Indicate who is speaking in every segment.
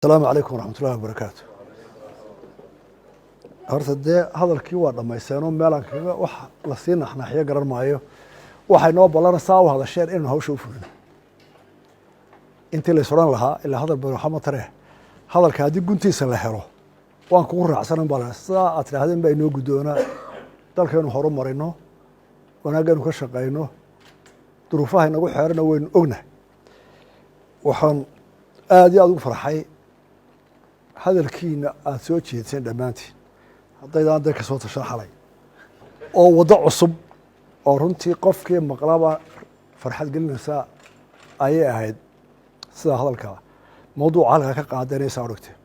Speaker 1: السلام عليكم ورحمة الله وبركاته. horta dee hadalkii waa dhammaysteen oo meelaan kaga wax la sii naxnaxyo garan maayo waxay noo ballanaysaa u hadasheen inaynu hawsha u fulino intii la is odhan lahaa ilaa hadal badan waxaa ma taree hadalka haddii guntiisa la helo waan kugu raacsanan baa sidaa aad tidhaahdeen baa inoo guddoonaa dalkaynu horu marino wanaagaynu ka shaqayno duruufaha inagu xeerana waynu ognahay waxaan aad iyo aad ugu farxay hadalkiina aad soo jeediseen dhammaantiin haddaydaan dee ka soo tashan xalay oo waddo cusub oo runtii qofkii maqlaba farxad gelinaysaa ayay ahayd sidaa hadalkaa mawduuca halkaa ka qaadanaysaa odhagtee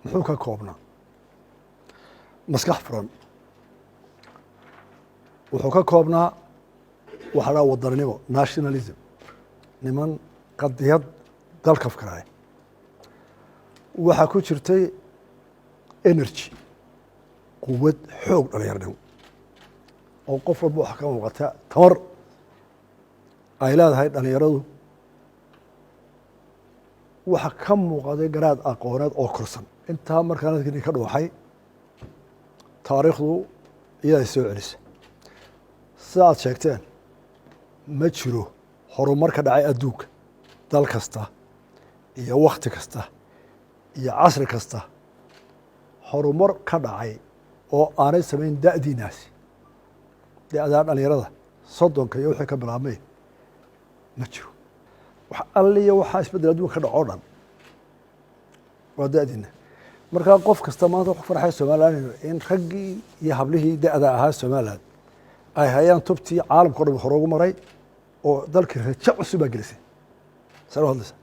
Speaker 1: muxuu ka koobnaa maskax furan wuxuu ka koobnaa waxaa dhaa wadaninimo nationalism niman qadiyad dalka fikiraaya waxaa ku jirtay energy quwad xoog dhalinyarnimo oo qof walba waxaa ka muuqata tamar ay leedahay dhalinyaradu waxa ka muuqaday garaad aqooneed oo korsan intaa markaan dadkini ka dhuuxay taariikhdu iyaday soo celisa sida aad sheegteen ma jiro horumar ka dhacay adduunka dal kasta iyo wakti kasta iyo casri kasta horumar ka dhacay oo aanay samayn da'diinaasi da'daa dhalinyarada soddonka iyo wixii ka bilaabmay ma jiro wax alliya waxaa isbeddel adduunka ka dhaco dhan waa da'diina markaa qof kasta maanta wax farxay somaliland in raggii iyo hablihii da'da ahaa somaliland ay hayaan tubtii caalamka o dhan hore ugu maray oo dalkii rajo cusub baa gelisay sano hadlaysa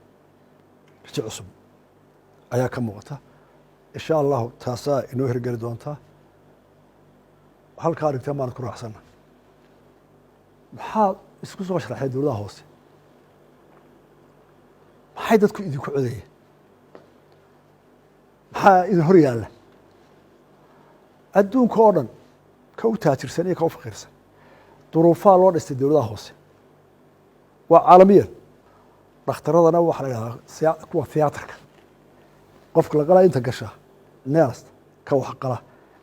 Speaker 1: rajo cusub ayaa ka muuqata insha allahu taasaa inoo hirgeli doontaa halkaa arigteen baan ku raacsana maxaa isku soo sharaxay dowladaha hoose maxay dadku idinku codayeen maxaa idin hor yaalla adduunka oo dhan ka u taajirsan iyo ka u faqiirsan duruufaha loo dhistay dowladaha hoose waa caalamiyan dhakhtaradana waxaa la yidhahdaa kuwa thiyaatarka qofka la qalaa inta gasha neerasta ka waxqala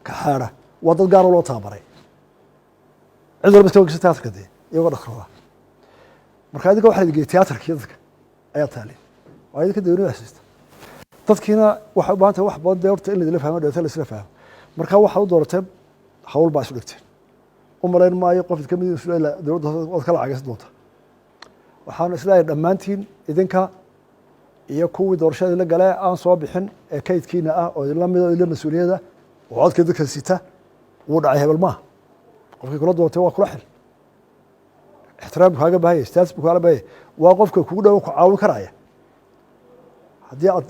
Speaker 1: ka xaadha waa dad gaaro loo tababaray cid walba iska gasha tiyaatarka dee iyagoo dhakhtarada marka idinka waxa la geeyey tiyaatarkii dadka ayaa taalin waa idinka dawladda hasiista dadkiina waxay u baahan tahay wax badan dee horta in laidila fahmo dhawata la isla fahmo marka waxaad u doorateen hawl baa isu dhigteen u malayn maayo qof idka mid dowladda hoose waad kala cagaysan doontaa waxaan isleeyahay dhammaantiin idinka iyo kuwii doorashada la gale aan soo bixin ee kaydkiina ah oo idinla mid oo idinla mas-uuliyada oo codka dadka sita wuu dhacay hebel maaha qofkii kula doontay waa kula xil ixtiraam kaaga bahaya status buu kaala bahaya waa qofka kugu dhowo ku caawin karaya haddii aad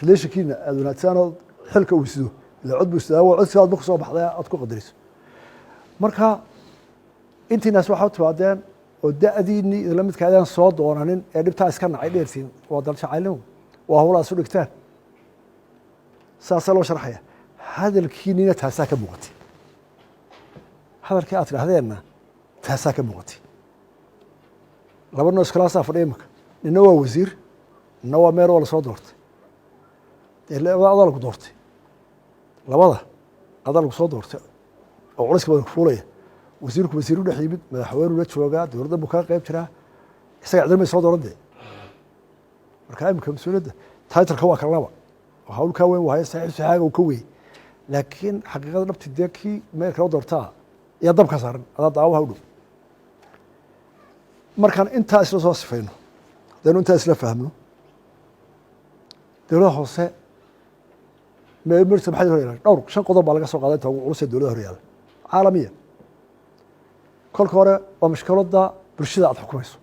Speaker 1: relationkiina aada wanaagsan oo xilka uu sido ila cod buu sidaa waa codkii aad marku soo baxday aad ku qadariso marka intiinaas waxaa u timaadeen oo da'diinii idinla midka adaan soo doonanin ee dhibtaa iska nacay dheertiin waa dal jacaylnimo waa hawlaa isu dhigtaan saasaa loo sharxaya hadalkiinina taasaa ka muuqatay hadalkii aad tidhaahdeenna taasaa ka muuqatay laba noo iskalaasaa fadhiya imika nina waa wasiir nina waa meel oo lasoo doortay dee labada adaa lagu doortay labada adaa lagu soo doortay oo culayska badan ku fuulaya wasiirku wasiiru dhex yimid madaxweynuu la joogaa dowladda buu kaa qayb jiraa isaga cidilmay soo dooran dee marka imika mas-uuliyadda taitalka waa kan laba oo hawl kaa weyn waaya saxiib saxaaga uu ka weeyey laakiin xaqiiqada dhabti dee kii meel kala doortaa ayaa dabka saaran adaa daawaha u dhow markaan intaa isla soo sifayno haddaynu intaa isla fahmno dowladaha hoose mersa maxay hor yaala dhowr 5 qodob baa laga soo qaaday inta ugu culus ee dowladaha hor yaala caalamiyan kolka hore waa mashkiladda bulshada aad xukumayso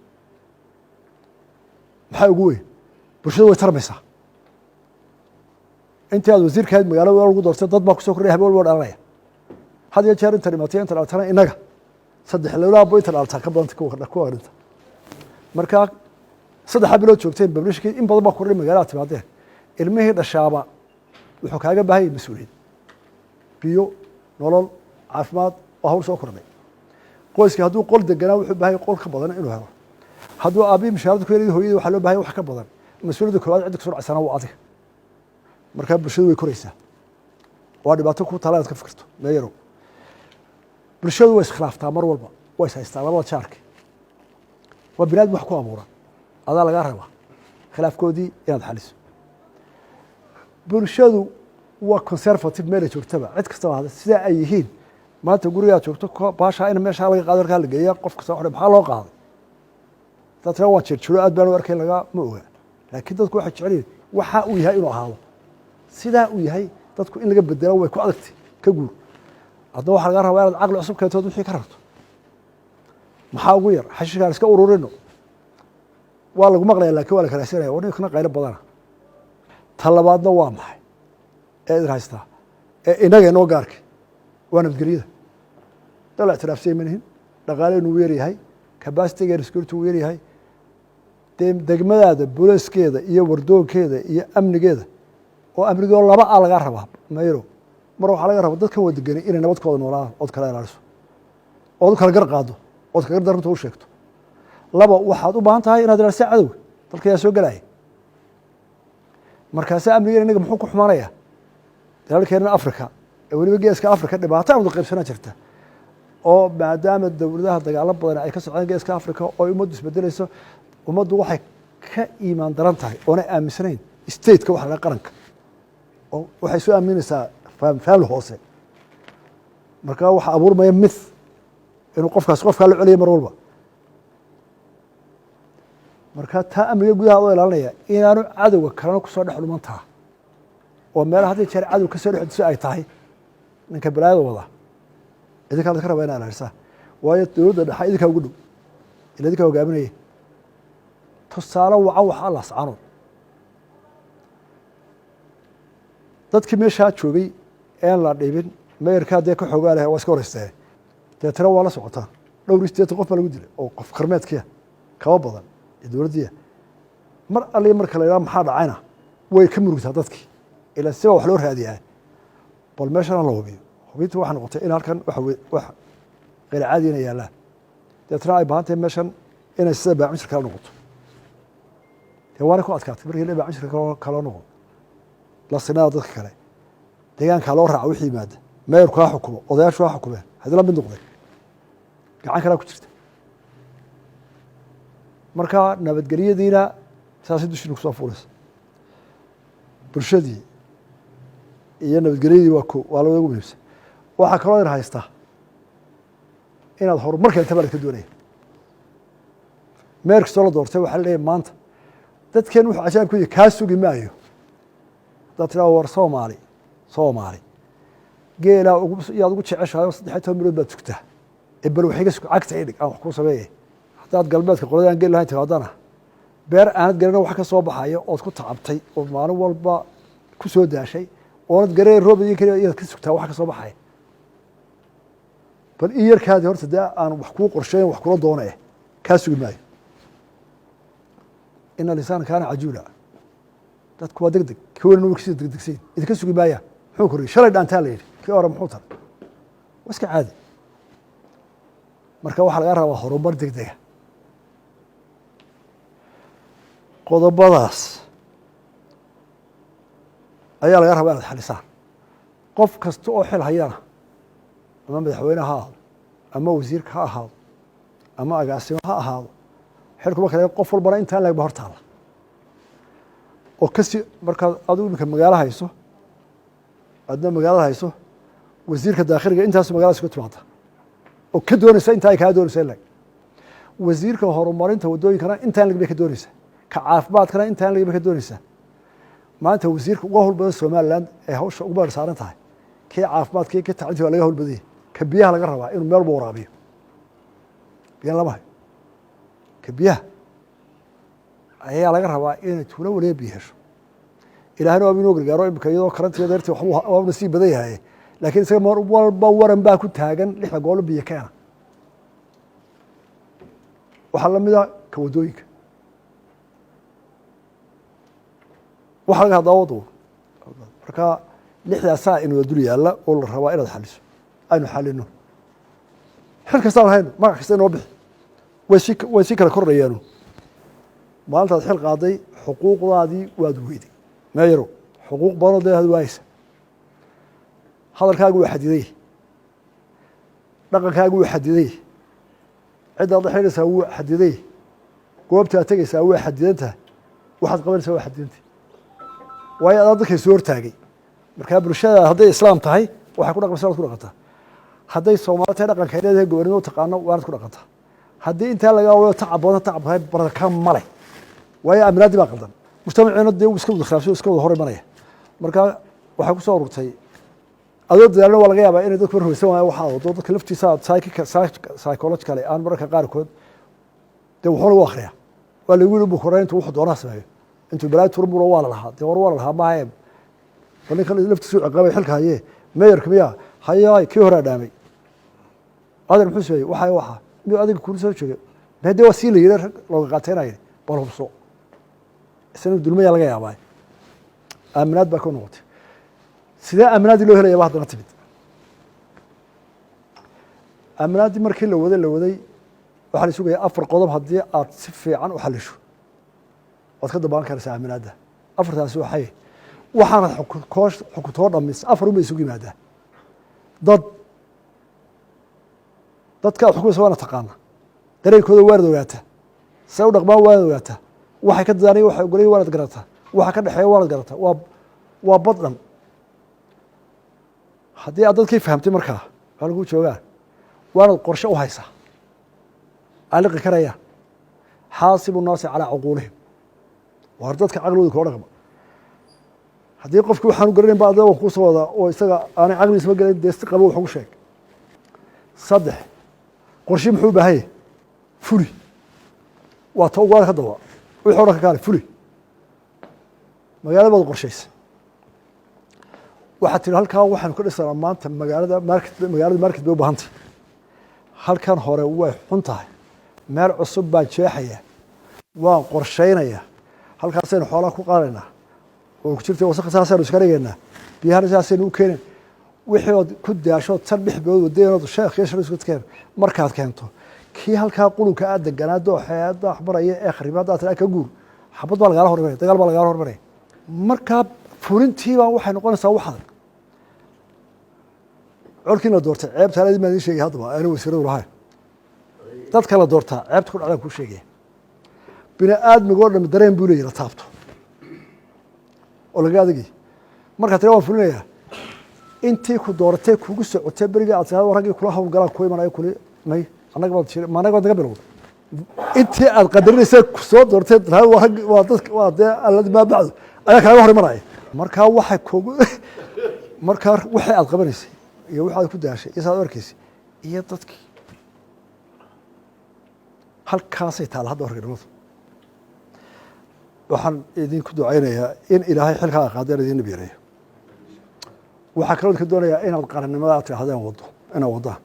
Speaker 1: maxaa ugu weyn bulshada way tarmaysaa intii aad wasiirka ahayd magaalada lagu doortay dad baa kusoo kordhaya habeen walba dhalanaya had iyo jeer inta dhimatay inta dhaltana innaga saddex lawlaabo inta dhaltaa ka badanta kuwa dhinta markaa saddexa bilood joogteen bablishkii in badan baa kordhay magaalada timaadeen ilmihii dhashaaba wuxuu kaaga baahayay mas-uuliyad biyo nolol caafimaad oo hawl soo kordhay qoyskii hadduu qol deganaa wuxuu baahayay qol ka badan inuu helo hadduu aabii mishaarada ku helay hooyadii waxaa loo baahaya wax ka badan mas-uuliyadda koowaad cidda kasoo dhacaysana waa adiga markaa bulshadu way koraysaa waa dhibaato ku taala inaad ka fikirto meeyarow bulshadu way iskhilaaftaa mar walba way is haystaa labada jaarki waa bini aadam wax ku abuura adaa lagaa rabaa khilaafkoodii inaad xaliso bulshadu waa conservative meela joogtaba cid kastaba hada sidaa ay yihiin maanta gurigaad joogto baashaa in meeshaa laga qaado markaa la geeya qof kasta waxay maxaa loo qaaday dadna waa jirjiro aad baan u arkay laga ma oga laakiin dadku waxay jecel yihiin waxa uu yahay inuu ahaado sidaa uu yahay dadku in laga bedelo way ku adagtay ka guur hadda waxaa laga rabaa inaad caqli cusub keentood wixii ka rarto maxaa ugu yar xashiishaan iska ururino waa lagu maqlaya laakiin waa la karaahsanaya waa ninkana qaylo badana ta labaadna waa maxay ee idin haystaa ee inaga inoo gaarka waa nabadgelyada dal ictiraafsay manihin dhaqaaleynu uu yaryahay kabasitigeena security uu yaryahay degmadaada booliiskeeda iyo wardoonkeeda iyo amnigeeda oo amnigoo laba a lagaa rabaa mayro mar waxaa laga rabaa dadkan wadageni inay nabadkooda noolaadaan ood kala ilaaliso ood u kala gar qaado ood kagar darunta u sheegto laba waxaad u baahan tahay inaad ilaaliso cadowga dalka yaa soo gelaya markaase amnigeena inaga muxuu ku xumaanaya dalalkeena africa ee weliba geeska africa dhibaato amdu qaybsanaa jirta oo maadaama dowladaha dagaalo badan ay ka socdaan geeska africa oo ay ummaddu isbedelayso ummaddu waxay ka iimaan daran tahay oonay aaminsanayn stateka waxa laga qaranka oo waxay soo aaminaysaa family hoose markaa waxaa abuurmaya myth inuu qofkaas qofkaa la celiya mar walba markaa taa amniga gudaha oo ilaalinaya inaanu cadowga kalena kusoo dhex dhumantaa oo meelaha haddii jeer cadow kasoo dhex diso ay tahay ninka balaayada wada idinkaa la ka rabaa inaa ilaalisaa waayo dowladda dhexa idinkaa ugu dhow ila idinkaa hogaaminaya tusaale wacan waxaa la ascano dadkii meeshaa joogay een la dhibin meerkaa dee ka xoogaa leh waa iska horeysteen deetana waa la socotaa dhowr iyo siddeetan qof baa lagu dilay oo qof karmeedkiia kaba badan ee dowladdiia mar alli marka la yidhaha maxaa dhacayna way ka murugtaa dadkii ilaa siba wax loo raadiyaa bal meeshana la hubiyo hubinta waxaa noqotay in halkan wax qeyr caadi inay yaallaan deetana ay baahan tahay meeshan inay sida baacmishir kala noqoto dee waana ku adkaatay markii baacmishir kaloo noqon la sinada dadka kale deegaankaa loo raaca wixii yimaada meerku ha xukumo odayaashu ha xukumeen hadii la mid noqday gacan kalaa ku jirta marka nabadgelyadiina saasay dushina kusoo fuulaysa bulshadii iyo nabadgelyadii waa labada ugu muhiimsan waxaa kaloo in haystaa inaad horumarka inta baa la ka doonaya meer kastoo la doortay waxaa la leeyahay maanta dadkeen wuxuu cajaa'ib ku yahay kaa sugi maayo haddaad tiraa war soomaali geelaa yaad ugu jeceshahay oo 13 milood baad sugtaa ee bal waxiga cagta idhig aan wax kuu sameeyay haddaad galbeedka qoladaan geel lahayn timaadana beer aanad garana wax ka soo baxaya ood ku tacabtay oo maalin walba ku soo daashay oonad garee roob iyo kaliya iyaad ka sugtaa wax ka soo baxaya bal in yarkaadii horta dee aan wax kuu qorsheyn wax kula doonaya kaa sugi maayo ina lisaana kaana cajuula dadku waa degdeg kii weyn nuurkiisa degdegsayn idinka sugi maayaan muxuu koriyey shalay dhaantaa la yidhi kii hore muxuu taray waa iska caadi marka waxaa laga rabaa horumar degdega qodobadaas ayaa laga rabaa inaad xalisaan qof kasta oo xil hayana ama madaxweyne ha ahaado ama wasiirka ha ahaado ama agaasimo ha ahaado xilkuma kale qof walbana intaan lagba hor taala oo kasi markaad adigu iminka magaalo hayso adna magaalada hayso wasiirka daakhiliga intaasu magaalada isku timaada oo ka doonaysa intaa ay kaa doonaysa in lag wasiirka horumarinta waddooyinkana intaan lag bay ka doonaysaa ka caafimaadkana intaan lag bay ka doonaysaa maanta wasiirka uga howl badan somaliland ee hawsha ugu badan saaran tahay kii caafimaadka kii tacliinta waa laga howl badanyay ka biyaha laga rabaa inuu meel walba waraabiyo biyan lama hayo ka biyaha ayaa laga rabaa inay tuulo waliba biyo hesho ilaahna waa inuu gargaaro imika iyadoo karantiga dartii waa nasiib badan yahay laakiin isaga mar walba waran baa ku taagan 6 goolo biyo keena waxaa la mida ka waddooyinka waxaa laga hadlaa waddo marka 6daa saa inuu dul yaalla oo la rabaa inaad xaliso aynu xalino xil kastaan hayno magac kasta inoo bixi way sii kala kordhayaanu maalintaad xil qaaday xuquuqdaadii waad weyday meeyaro xuquuq badanoo dee had waayeysa hadalkaagu waa xadiday dhaqankaagu waa xadiday ciddaad la xidhiidhaysaa wuu xadiday goobtaad tegaysaa waa xadidantaha waxaad qabanaysaa waa xadidantah waayo adaa dadkay soo hortaagay markaa bulshada hadday islaam tahay waxay ku dhaqmaysa waad ku dhaqantaa hadday soomaali tahay dhaqanka leedahay gobanimo taqaano waanad ku dhaqantaa haddii intaa laga waayo tacab badan tacab tahay baraka male waayo aaminaadii baa qaldan mujtamaciina dee iska wada khilaafsan iska wada hor imanaya marka waxay ku soo ururtay adoo dadaalna waa laga yaabaa inay dadku marhaysan waaya waxaa wado dadka laftiisa psychological aan mararka qaarkood dee wuxuuna u akhriyaa waa lagu yiri bukuraa intuu wuxuu doonaa sameeyo intuu balaa turmuro waa la lahaa dee war waa la lahaa maahe bal ninkan laftiisu ciqaabay xilka haye meeyarka miyaa hayaay kii hore dhaamay adeer muxuu sameeyey waxa miyuu adiga kula soo joogay meede waa sii la yidhi rag looga qaateenaya bal hubso isna dulmaya laga yaabaa aaminaad baa ka noqotay sidee aaminaadii loo helaya ba haddana timid aaminaaddii markii la waday waxaa la sugaya 4 qodob haddii aad si fiican u xalisho waad ka dabaan karaysaa aaminaadda 4taasi waxay waxaanad xukuntoo dhamis 4 unbay isugu yimaadaa dadka aad xukumaysa waana taqaana dareenkooda waanad ogaataa say u dhaqmaan waanad ogaataa waxay ka dadaanaya waxay ogolaya waanad garataa waxa ka dhexeeya waanad garataa waa bad dhan haddii aad dadkii fahamtay markaa waa lagu joogaa waanad qorshe u haysaa aliqi karaya xaasibu naasi calaa cuquulihim waar dadka caqligooda koo dhaqma haddii qofkii waxaan u garanayn ba adaba kusoo wada oo isaga aanay caqligiisaba gelayn dee si qabo wax ugu sheeg 3 qorshe muxuu u baahan yahay fuli waa ta ugaada ka daba wixii o dhan ka kaale fuli magaalada baad qorshaysa waxaad tihi halkaa waxaanu ka dhisanaa maanta magaalada market bay u baahantay halkan hore way xun tahay meel cusub baan jeexaya waan qorshaynaya halkaasaynu xoolaha ku qaadaynaa oo ku jirta wasakha saasaanu iska dhigaynaa biyahana saasaynu u keenin wixii ood ku daasho tan 6 bilood wadaynood sheekh iyo shariis ku keen markaad keento kii halkaa qulunka aad deganaa dooxeeda waxbaraya ee kharibaadda aad ka guur xabad baa lagaala hormaray dagaal baa lagaala hormaray markaa fulintii baa waxay noqonaysaa wax adag colkiina doortay ceebta aladii maa idin sheegay haddaba aanu wasiiradu lahayn dadka la doortaa ceebta ku dhacdaan kuu sheegaya bini aadmigoo dham dareen buu leeyahy la taabto oo laga adagay markaa tira waan fulinayaa intii ku dooratay kugu socotay berigii aad tiraa raggii kula hawlgalaan ku imanaya kuli may annaga baad naga bilowday intii aad qadarinaysa soo doortay waa dadka waa dee alladii maa bacdu ayaa kaaga hor imanaya markaa waxay kugu markaa waxay aad qabanaysay iyo waxaad ku daashay iyo saad arkaysay iyo dadkii halkaasay taala hadda horgadhimadu waxaan idinku ducaynayaa in ilaahay xilkaa qaadeen idin nabiyareeyo waxaa kaloo idinka doonayaa inaad qarannimada aad tidhahdeen wado inaad waddaan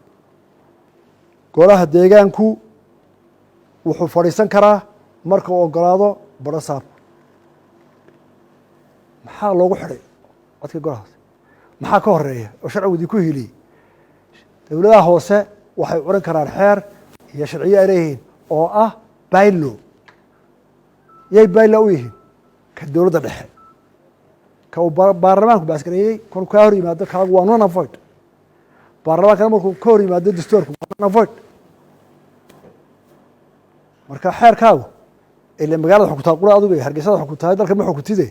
Speaker 1: golaha deegaanku wuxuu fadhiisan karaa marka uu ogolaado baro saab maxaa loogu xidhay codka golahaas maxaa ka horeeya oo sharcigu idinku heliyey dowladaha hoose waxay curin karaan xeer iyo sharciyo ay leeyihiin oo ah baylo yay bayla u yihiin ka dowladda dhexe ka uu baarlamaanku baasgareeyey kon kaa hor yimaado kaagu waa non avoid baarlamaankana markuu ka hor yimaado dastuurku waa non avoid marka xeerkaagu ile magaalada xukuntaa qura adigu iyo hargeysada xukuntahay dalka ma xukuntide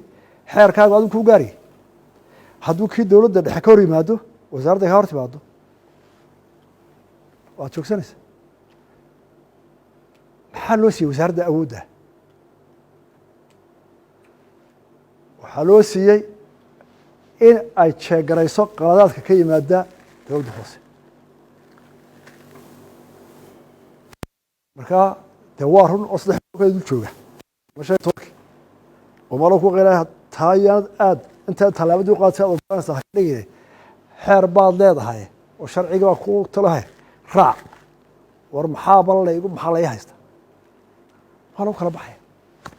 Speaker 1: xeerkaagu adigu kuu gaariyay hadduu kii dowladda dhexe ka hor yimaado wasaaradda ka hor timaado waad joogsanaysa maxaa loo siiyey wasaaradda awoodda waxaa loo siiyey in ay jeegarayso qaladaadka ka yimaada dowladda hoose markaa dee waa run oo 3 dul jooga masha toki oo malo ku qeylaa taayaanad aad intaad tallaabadii u qaadtay aad ogaanaysaa ha dhigay xeer baad leedahay oo sharciga waa ku talahay raac war maxaa balaygu maxaa lay haysta waa lagu kala baxaya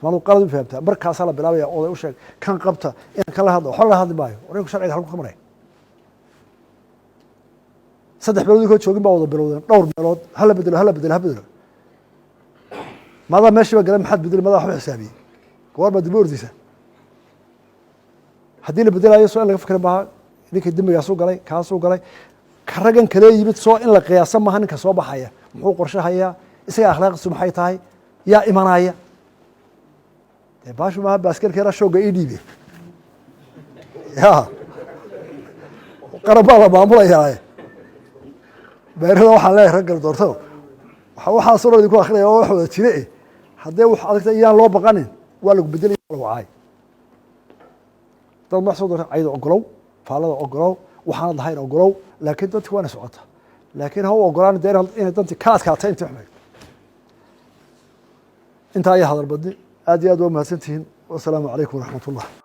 Speaker 1: malu qalad u fahamtaa markaasaa la bilaabaya oday u sheeg kan qabta inaan kala hadlo waxba la hadli maayo warinku sharciga halku ka maray 3 bilood koo joogin baa wada bilowdeen dhowr meelood hala bedelo maadaa meeshiiba gala maxaad bedeli madaa waxu xisaabiyey goor baa dib u ordaysa haddii la bedelayo soo in laga fikra maaha ninka dembigaasuu galay kaasuu galay ka raggan kale yimid soo in la qiyaasa maaha ninka soo baxaya muxuu qorshahayaa isaga akhlaaqiisu maxay tahay yaa imanaya dee baashu maaha baaskelkeena shooga ii dhiibe ya qaran baa la maamulayaa beerada waxaan leeyahay raggan doorto waxaasoo dhan idinku akrinaya waa wax wada jire haddee wax adagta iyaan loo baqanin waa lagu bedelaya lagu caay dad ma soo doorta cayda ogolow faalada ogolow waxaanad lahayn ogolow laakiin danti waana socota laakiin ha u ogolaan dee inay danti ka adkaatay intii xumayd intaa ayaa hadal badni aad iyo aad waa mahadsantihiin wasalaamu calaykum waraxmat ullah